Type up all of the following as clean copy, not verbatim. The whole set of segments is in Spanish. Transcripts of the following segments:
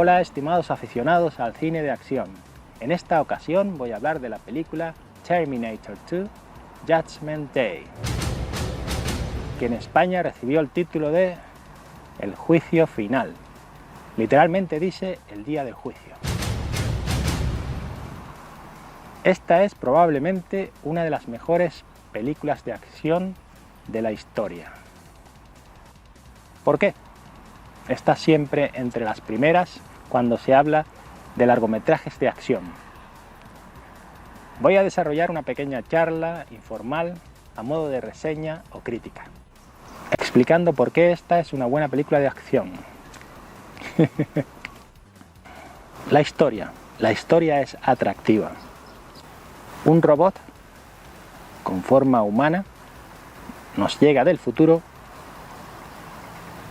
Hola, estimados aficionados al cine de acción. En esta ocasión voy a hablar de la película Terminator 2: Judgment Day, que en España recibió el título de El juicio final. Literalmente dice el día del juicio. Esta es probablemente una de las mejores películas de acción de la historia. ¿Por qué? Está siempre entre las primeras cuando se habla de largometrajes de acción. Voy a desarrollar una pequeña charla informal a modo de reseña o crítica, explicando por qué esta es una buena película de acción. La historia es atractiva. Un robot con forma humana nos llega del futuro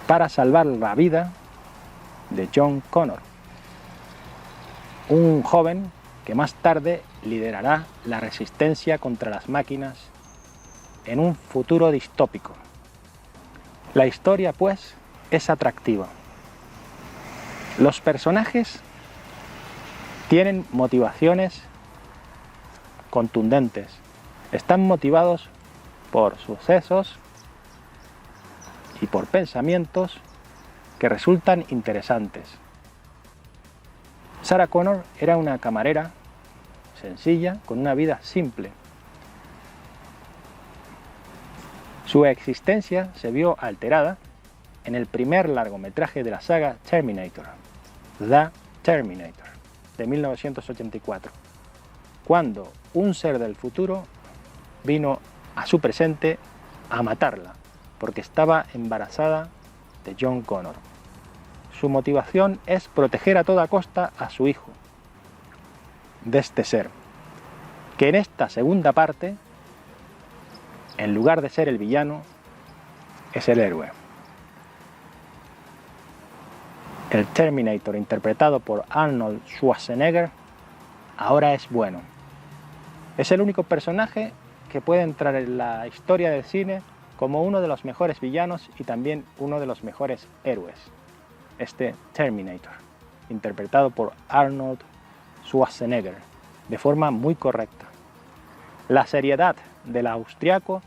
para salvar la vida de John Connor, un joven que más tarde liderará la resistencia contra las máquinas en un futuro distópico. La historia, pues, es atractiva. Los personajes tienen motivaciones contundentes, están motivados por sucesos y por pensamientos que resultan interesantes. Sarah Connor era una camarera sencilla con una vida simple. Su existencia se vio alterada en el primer largometraje de la saga Terminator, The Terminator, de 1984, cuando un ser del futuro vino a su presente a matarla, porque estaba embarazada de John Connor. Su motivación es proteger a toda costa a su hijo de este ser, que en esta segunda parte, en lugar de ser el villano, es el héroe. El Terminator, interpretado por Arnold Schwarzenegger, ahora es bueno. Es el único personaje que puede entrar en la historia del cine como uno de los mejores villanos y también uno de los mejores héroes. Este Terminator, interpretado por Arnold Schwarzenegger, de forma muy correcta. La seriedad del austriaco,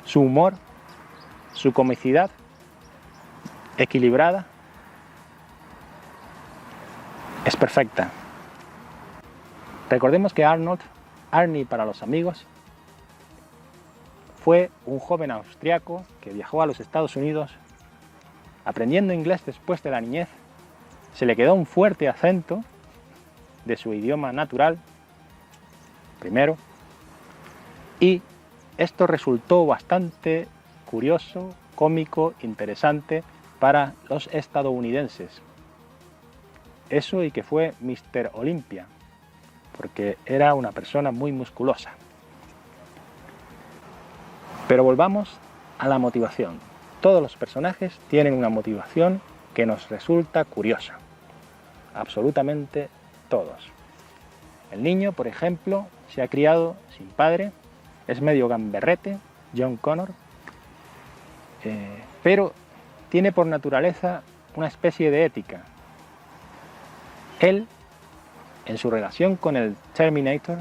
su humor, su comicidad equilibrada, es perfecta. Recordemos que Arnie para los amigos, fue un joven austriaco que viajó a los Estados Unidos aprendiendo inglés después de la niñez. Se le quedó un fuerte acento de su idioma natural, primero, y esto resultó bastante curioso, cómico, interesante para los estadounidenses. Eso y que fue Mr. Olympia, porque era una persona muy musculosa. Pero volvamos a la motivación. Todos los personajes tienen una motivación que nos resulta curiosa. Absolutamente todos. El niño, por ejemplo, se ha criado sin padre, es medio gamberrete, John Connor, pero tiene por naturaleza una especie de ética. Él, en su relación con el Terminator,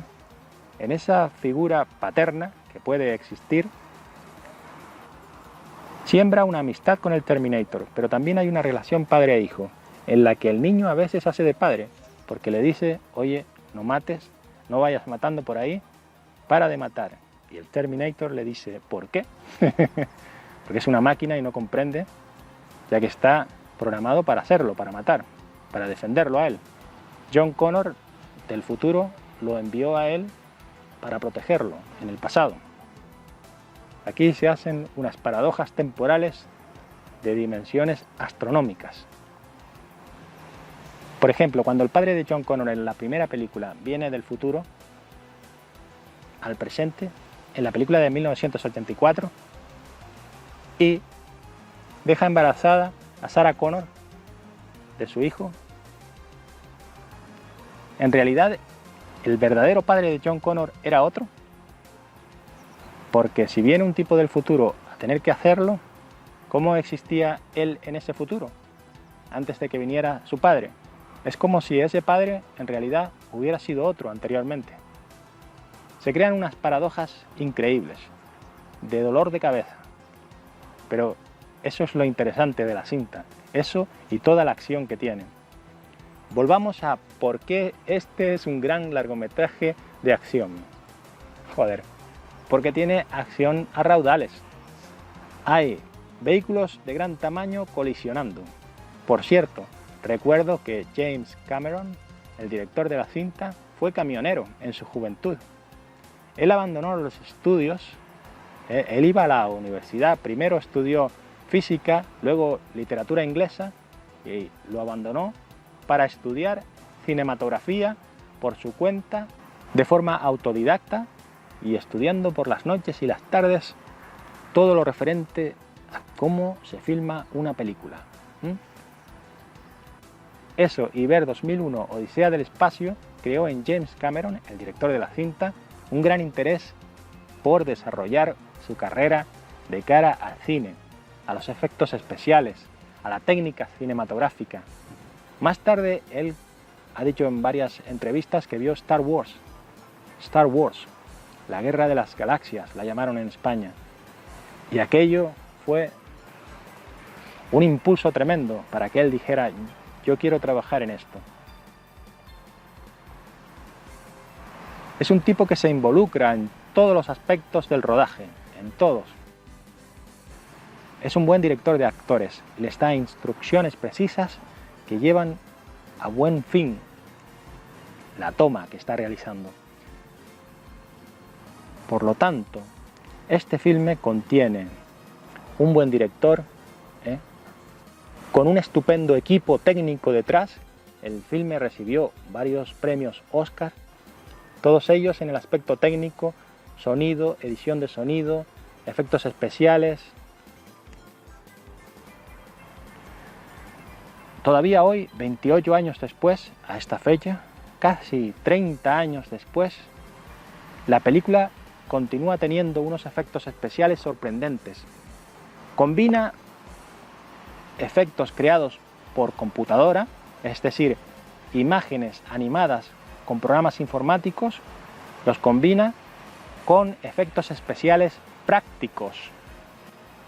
en esa figura paterna que puede existir, siembra una amistad con el Terminator, pero también hay una relación padre-hijo, en la que el niño a veces hace de padre, porque le dice, oye, no mates, no vayas matando por ahí, para de matar. Y el Terminator le dice, ¿por qué? Porque es una máquina y no comprende, ya que está programado para hacerlo, para matar, para defenderlo a él. John Connor del futuro lo envió a él para protegerlo en el pasado. Aquí se hacen unas paradojas temporales de dimensiones astronómicas. Por ejemplo, cuando el padre de John Connor en la primera película viene del futuro al presente, en la película de 1984, y deja embarazada a Sarah Connor de su hijo, en realidad el verdadero padre de John Connor era otro, porque si viene un tipo del futuro a tener que hacerlo, ¿cómo existía él en ese futuro? antes de que viniera su padre. Es como si ese padre en realidad hubiera sido otro anteriormente. Se crean unas paradojas increíbles, de dolor de cabeza. Pero eso es lo interesante de la cinta, eso y toda la acción que tiene. Volvamos a por qué este es un gran largometraje de acción. Joder, porque tiene acción a raudales. Hay vehículos de gran tamaño colisionando. Por cierto, recuerdo que James Cameron, el director de la cinta, fue camionero en su juventud. Él abandonó los estudios, él iba a la universidad, primero estudió física, luego literatura inglesa y lo abandonó para estudiar cinematografía por su cuenta, de forma autodidacta y estudiando por las noches y las tardes todo lo referente a cómo se filma una película. Eso y ver 2001 Odisea del Espacio creó en James Cameron, el director de la cinta, un gran interés por desarrollar su carrera de cara al cine, a los efectos especiales, a la técnica cinematográfica. Más tarde él ha dicho en varias entrevistas que vio Star Wars, la Guerra de las Galaxias, la llamaron en España, y aquello fue un impulso tremendo para que él dijera: yo quiero trabajar en esto. Es un tipo que se involucra en todos los aspectos del rodaje, en todos. Es un buen director de actores, les da instrucciones precisas que llevan a buen fin la toma que está realizando. Por lo tanto, este filme contiene un buen director, con un estupendo equipo técnico detrás. El filme recibió varios premios Oscar, todos ellos en el aspecto técnico, sonido, edición de sonido, efectos especiales. Todavía hoy, 28 años después, a esta fecha, casi 30 años después, la película continúa teniendo unos efectos especiales sorprendentes. Combina efectos creados por computadora, es decir, imágenes animadas con programas informáticos, los combina con efectos especiales prácticos,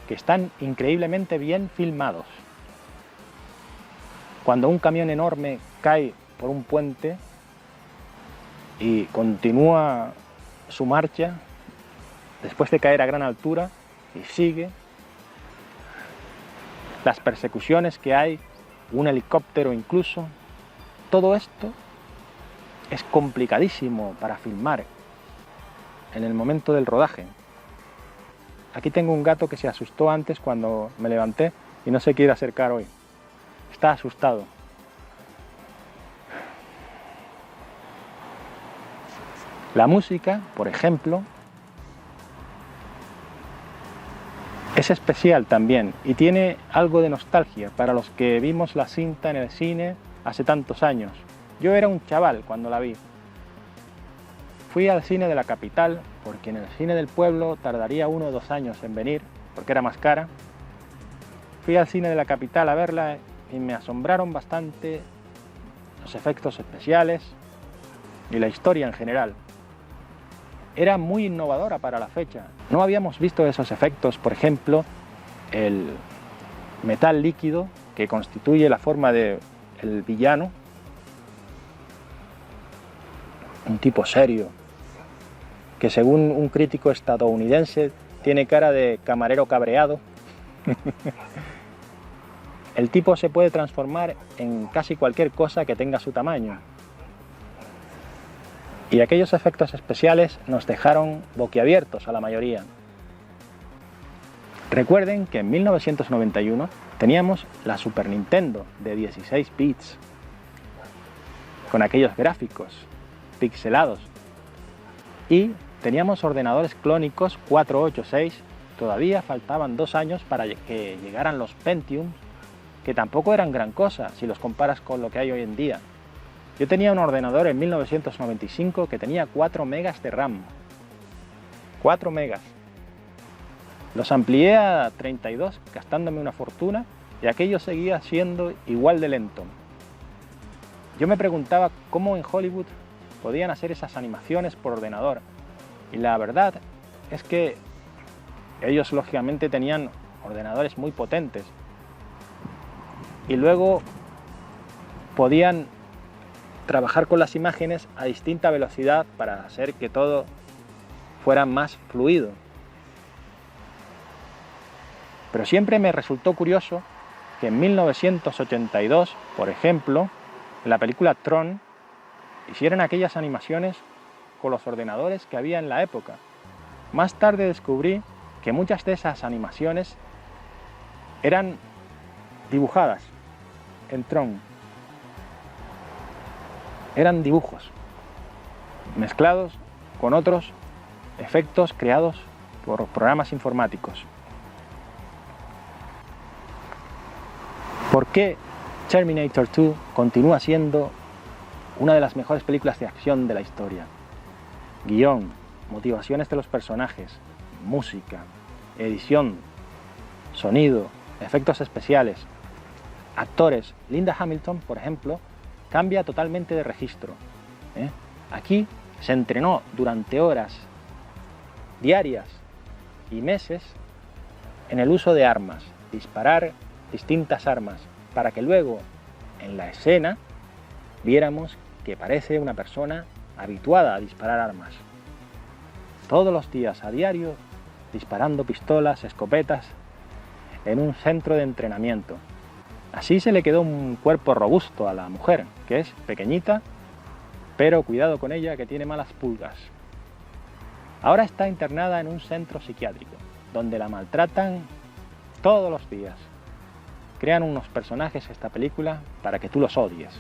que están increíblemente bien filmados. Cuando un camión enorme cae por un puente y continúa su marcha, después de caer a gran altura, y sigue, las persecuciones que hay, un helicóptero incluso, todo esto es complicadísimo para filmar en el momento del rodaje. Aquí tengo un gato que se asustó antes cuando me levanté y no se quiere acercar hoy. Está asustado. La música, por ejemplo, es especial también y tiene algo de nostalgia para los que vimos la cinta en el cine hace tantos años. Yo era un chaval cuando la vi. Fui al cine de la capital porque en el cine del pueblo tardaría 1 o 2 años en venir porque era más cara. Fui al cine de la capital a verla y me asombraron bastante los efectos especiales y la historia en general. Era muy innovadora para la fecha. No habíamos visto esos efectos, por ejemplo, el metal líquido que constituye la forma del villano, un tipo serio, que según un crítico estadounidense tiene cara de camarero cabreado. El tipo se puede transformar en casi cualquier cosa que tenga su tamaño. Y aquellos efectos especiales nos dejaron boquiabiertos a la mayoría. Recuerden que en 1991 teníamos la Super Nintendo de 16 bits, con aquellos gráficos pixelados, y teníamos ordenadores clónicos 486, todavía faltaban 2 años para que llegaran los Pentium, que tampoco eran gran cosa si los comparas con lo que hay hoy en día. Yo tenía un ordenador en 1995 que tenía 4 megas de RAM. 4 megas. Los amplié a 32 gastándome una fortuna y aquello seguía siendo igual de lento. Yo me preguntaba cómo en Hollywood podían hacer esas animaciones por ordenador, y la verdad es que ellos lógicamente tenían ordenadores muy potentes y luego podían trabajar con las imágenes a distinta velocidad para hacer que todo fuera más fluido. Pero siempre me resultó curioso que en 1982, por ejemplo, en la película Tron, hicieran aquellas animaciones con los ordenadores que había en la época. Más tarde descubrí que muchas de esas animaciones eran dibujadas en Tron. Eran dibujos mezclados con otros efectos creados por programas informáticos. ¿Por qué Terminator 2 continúa siendo una de las mejores películas de acción de la historia? Guión, motivaciones de los personajes, música, edición, sonido, efectos especiales, actores. Linda Hamilton, por ejemplo, cambia totalmente de registro. Aquí se entrenó durante horas diarias y meses en el uso de armas, disparar distintas armas, para que luego en la escena viéramos que parece una persona habituada a disparar armas. Todos los días, a diario, disparando pistolas, escopetas, en un centro de entrenamiento. Así se le quedó un cuerpo robusto a la mujer, que es pequeñita, pero cuidado con ella, que tiene malas pulgas. Ahora está internada en un centro psiquiátrico, donde la maltratan todos los días. Crean unos personajes esta película para que tú los odies.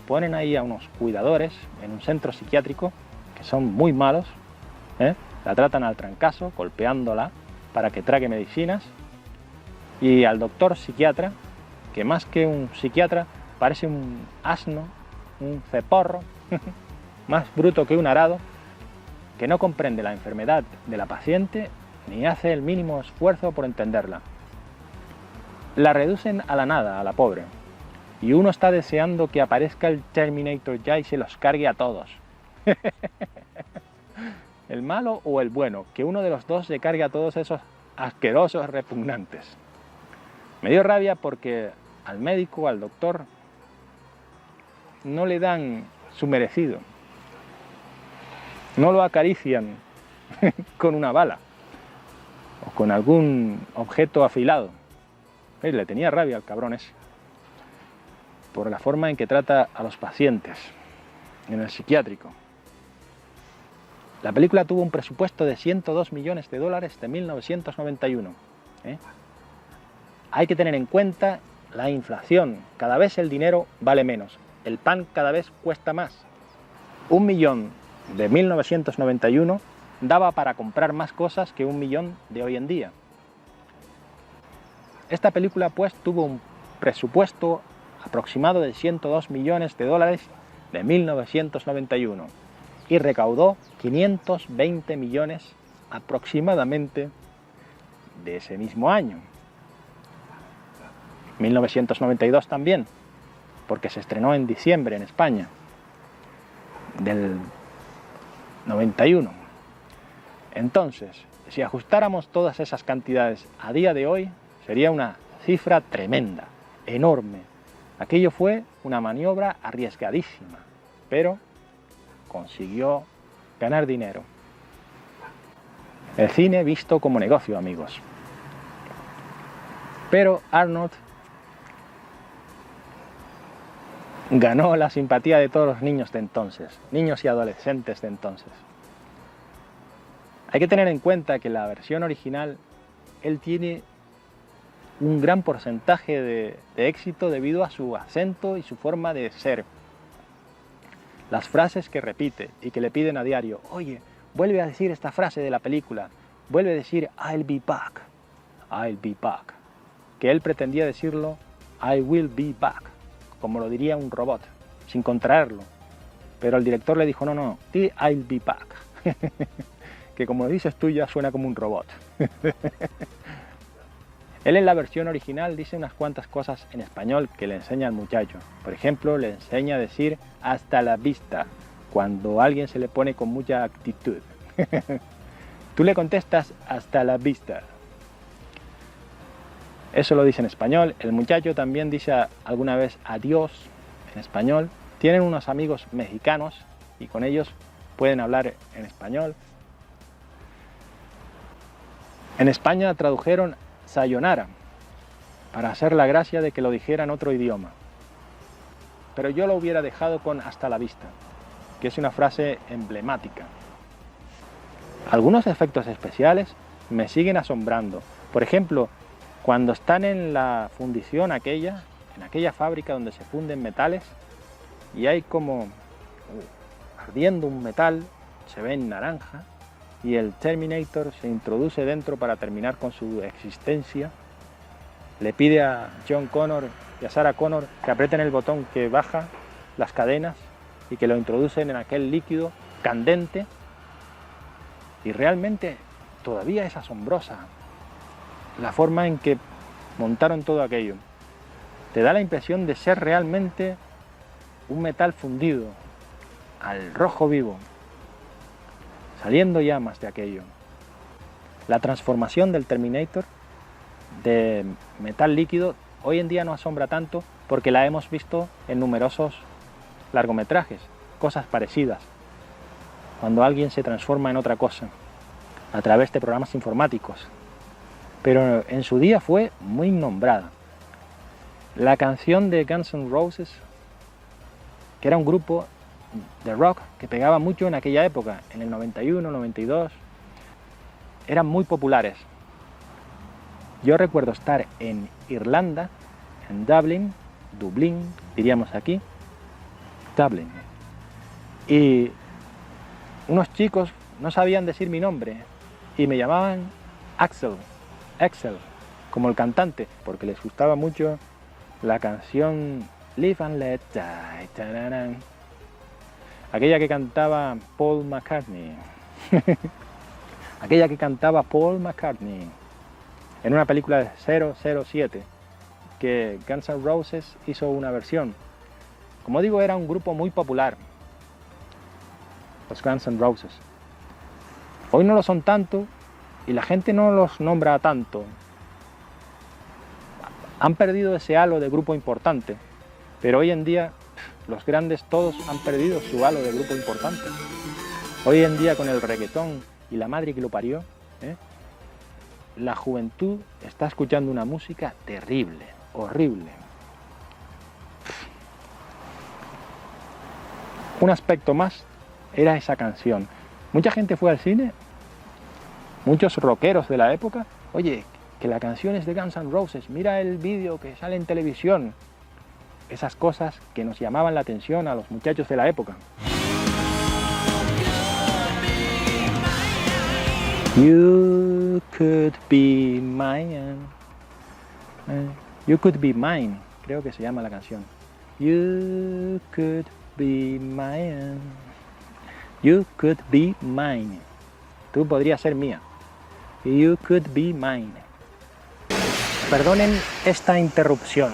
Ponen ahí a unos cuidadores en un centro psiquiátrico que son muy malos, la tratan al trancazo, golpeándola para que trague medicinas, y al doctor psiquiatra, que más que un psiquiatra parece un asno, un ceporro, más bruto que un arado, que no comprende la enfermedad de la paciente ni hace el mínimo esfuerzo por entenderla. La reducen a la nada, a la pobre, y uno está deseando que aparezca el Terminator ya y se los cargue a todos. El malo o el bueno, que uno de los dos se cargue a todos esos asquerosos repugnantes. Me dio rabia porque al médico, al doctor, no le dan su merecido. No lo acarician con una bala o con algún objeto afilado. Le tenía rabia al cabrón ese por la forma en que trata a los pacientes en el psiquiátrico. La película tuvo un presupuesto de $102 millones de 1991. Hay que tener en cuenta la inflación. Cada vez el dinero vale menos. El pan cada vez cuesta más. 1 millón de 1991 daba para comprar más cosas que 1 millón de hoy en día. Esta película pues tuvo un presupuesto aproximado de $102 millones de 1991 y recaudó 520 millones aproximadamente de ese mismo año. 1992 también, porque se estrenó en diciembre en España del 91. Entonces, si ajustáramos todas esas cantidades a día de hoy, sería una cifra tremenda, enorme. Aquello fue una maniobra arriesgadísima, pero consiguió ganar dinero. El cine visto como negocio, amigos. Pero Arnold ganó la simpatía de todos los niños de entonces, niños y adolescentes de entonces. Hay que tener en cuenta que la versión original, él tiene un gran porcentaje de éxito debido a su acento y su forma de ser. Las frases que repite y que le piden a diario, oye, vuelve a decir esta frase de la película, vuelve a decir I'll be back, que él pretendía decirlo I will be back, como lo diría un robot, sin contraerlo. Pero el director le dijo, no, di I'll be back, que como lo dices tú ya suena como un robot. Él en la versión original dice unas cuantas cosas en español que le enseña al muchacho. Por ejemplo, le enseña a decir hasta la vista cuando alguien se le pone con mucha actitud. Tú le contestas hasta la vista. Eso lo dice en español. El muchacho también dice alguna vez adiós en español. Tienen unos amigos mexicanos y con ellos pueden hablar en español. En España tradujeron sayonara para hacer la gracia de que lo dijera en otro idioma. Pero yo lo hubiera dejado con hasta la vista, que es una frase emblemática. Algunos efectos especiales me siguen asombrando. Por ejemplo, cuando están en la fundición en aquella fábrica donde se funden metales, y hay como ardiendo un metal, se ve en naranja, y el Terminator se introduce dentro para terminar con su existencia. Le pide a John Connor y a Sarah Connor que aprieten el botón que baja las cadenas y que lo introducen en aquel líquido candente, y realmente todavía es asombrosa la forma en que montaron todo aquello. Te da la impresión de ser realmente un metal fundido al rojo vivo, saliendo llamas de aquello. La transformación del Terminator de metal líquido hoy en día no asombra tanto porque la hemos visto en numerosos largometrajes, cosas parecidas. Cuando alguien se transforma en otra cosa a través de programas informáticos. Pero en su día fue muy nombrada. La canción de Guns N' Roses, que era un grupo de rock que pegaba mucho en aquella época, en el 91, 92, eran muy populares. Yo recuerdo estar en Irlanda, en Dublín, diríamos aquí, Dublín, y unos chicos no sabían decir mi nombre y me llamaban Axel, como el cantante, porque les gustaba mucho la canción Live and Let Die, tararán, aquella que cantaba Paul McCartney, en una película de 007, que Guns N' Roses hizo una versión. Como digo, era un grupo muy popular, los Guns N' Roses. Hoy no lo son tanto y la gente no los nombra tanto. Han perdido ese halo de grupo importante, pero hoy en día los grandes todos han perdido su halo de grupo importante. Hoy en día con el reggaetón y la madre que lo parió, la juventud está escuchando una música terrible, horrible. Un aspecto más era esa canción. Mucha gente fue al cine, muchos rockeros de la época, oye, que la canción es de Guns N' Roses, mira el vídeo que sale en televisión. Esas cosas que nos llamaban la atención a los muchachos de la época. You could be mine. You could be mine, creo que se llama la canción. You could be mine. You could be mine. Tú podrías ser mía. You could be mine. Perdonen esta interrupción.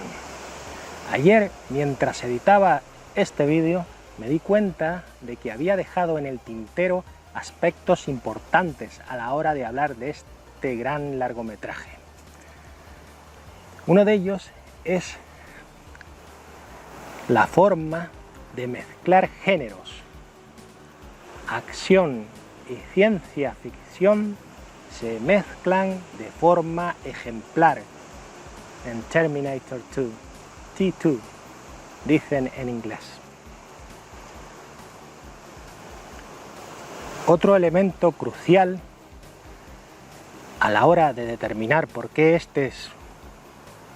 Ayer, mientras editaba este vídeo, me di cuenta de que había dejado en el tintero aspectos importantes a la hora de hablar de este gran largometraje. Uno de ellos es la forma de mezclar géneros. Acción y ciencia ficción se mezclan de forma ejemplar en Terminator 2, T2, dicen en inglés. Otro elemento crucial a la hora de determinar por qué este es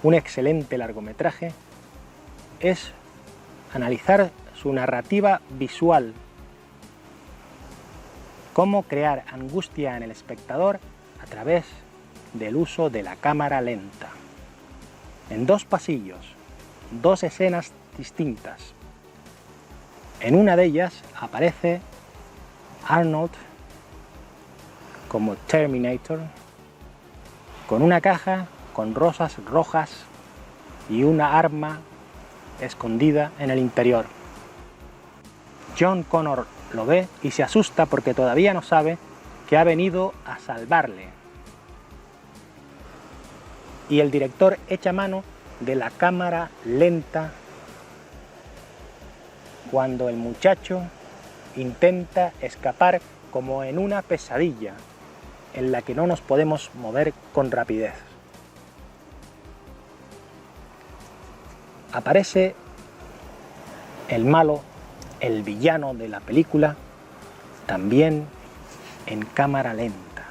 un excelente largometraje es analizar su narrativa visual. Cómo crear angustia en el espectador a través del uso de la cámara lenta. En dos pasillos, dos escenas distintas. En una de ellas aparece Arnold como Terminator con una caja con rosas rojas y una arma escondida en el interior. John Connor lo ve y se asusta porque todavía no sabe que ha venido a salvarle. Y el director echa mano de la cámara lenta cuando el muchacho intenta escapar como en una pesadilla en la que no nos podemos mover con rapidez. Aparece el malo, el villano de la película, también en cámara lenta.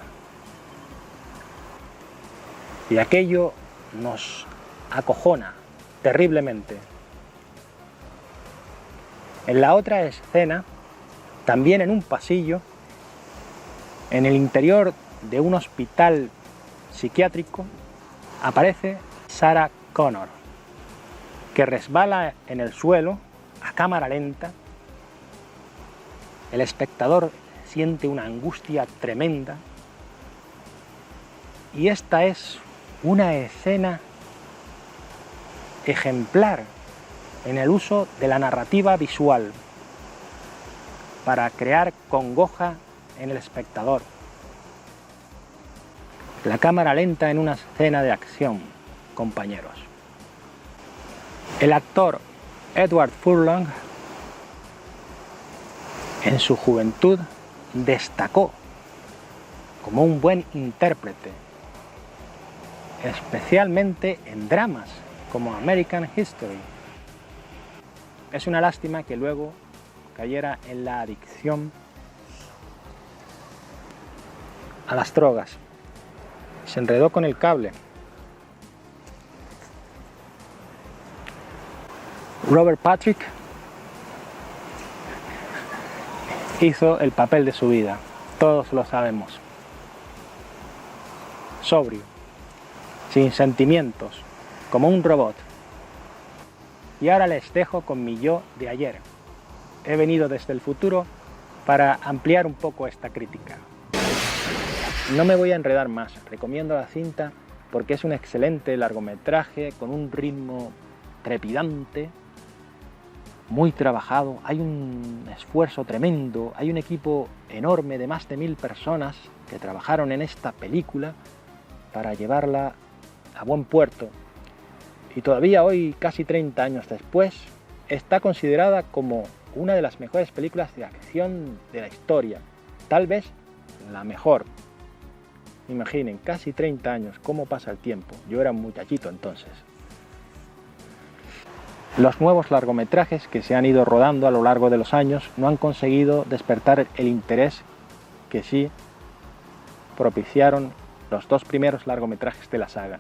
Y aquello nos acojona terriblemente. En la otra escena, también en un pasillo, en el interior de un hospital psiquiátrico, aparece Sarah Connor, que resbala en el suelo a cámara lenta. El espectador siente una angustia tremenda y esta es una escena ejemplar en el uso de la narrativa visual para crear congoja en el espectador. La cámara lenta en una escena de acción, compañeros. El actor Edward Furlong en su juventud destacó como un buen intérprete, especialmente en dramas como American History. Es una lástima que luego cayera en la adicción a las drogas. Se enredó con el cable. Robert Patrick hizo el papel de su vida, todos lo sabemos. Sobrio, sin sentimientos, como un robot. Y ahora les dejo con mi yo de ayer. He venido desde el futuro para ampliar un poco esta crítica. No me voy a enredar más, recomiendo la cinta porque es un excelente largometraje con un ritmo trepidante, muy trabajado, hay un esfuerzo tremendo, hay un equipo enorme de más de 1000 personas que trabajaron en esta película para llevarla a buen puerto. Y todavía hoy, casi 30 años después, está considerada como una de las mejores películas de acción de la historia, tal vez la mejor. Imaginen, casi 30 años, cómo pasa el tiempo. Yo era un muchachito entonces. Los nuevos largometrajes que se han ido rodando a lo largo de los años no han conseguido despertar el interés que sí propiciaron los dos primeros largometrajes de la saga.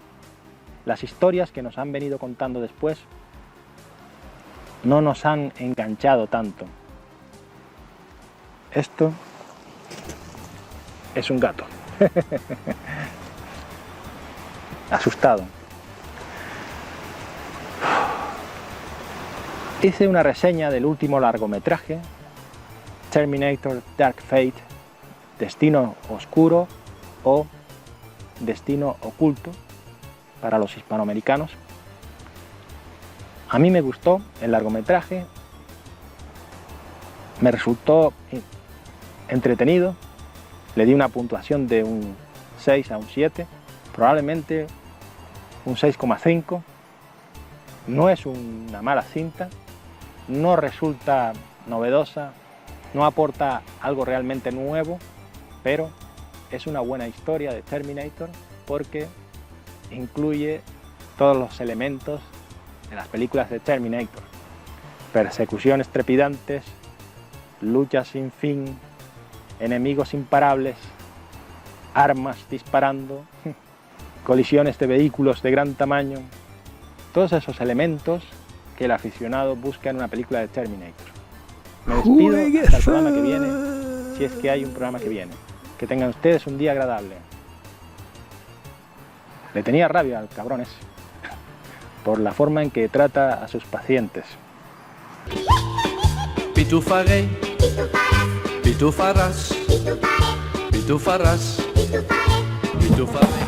Las historias que nos han venido contando después no nos han enganchado tanto. Esto es un gato. Asustado. Hice una reseña del último largometraje, Terminator Dark Fate, Destino Oscuro o Destino Oculto para los hispanoamericanos. A mí me gustó el largometraje, me resultó entretenido, le di una puntuación de un 6 a un 7, probablemente un 6,5. No es una mala cinta, no resulta novedosa, no aporta algo realmente nuevo, pero es una buena historia de Terminator porque incluye todos los elementos de las películas de Terminator. Persecuciones trepidantes, luchas sin fin, enemigos imparables, armas disparando, colisiones de vehículos de gran tamaño, todos esos elementos que el aficionado busca en una película de Terminator. Me despido hasta el programa que viene, si es que hay un programa que viene. Que tengan ustedes un día agradable. Le tenía rabia al cabrón ese, por la forma en que trata a sus pacientes. Pitufaré, pitufarás, pitufarás, pitufaré.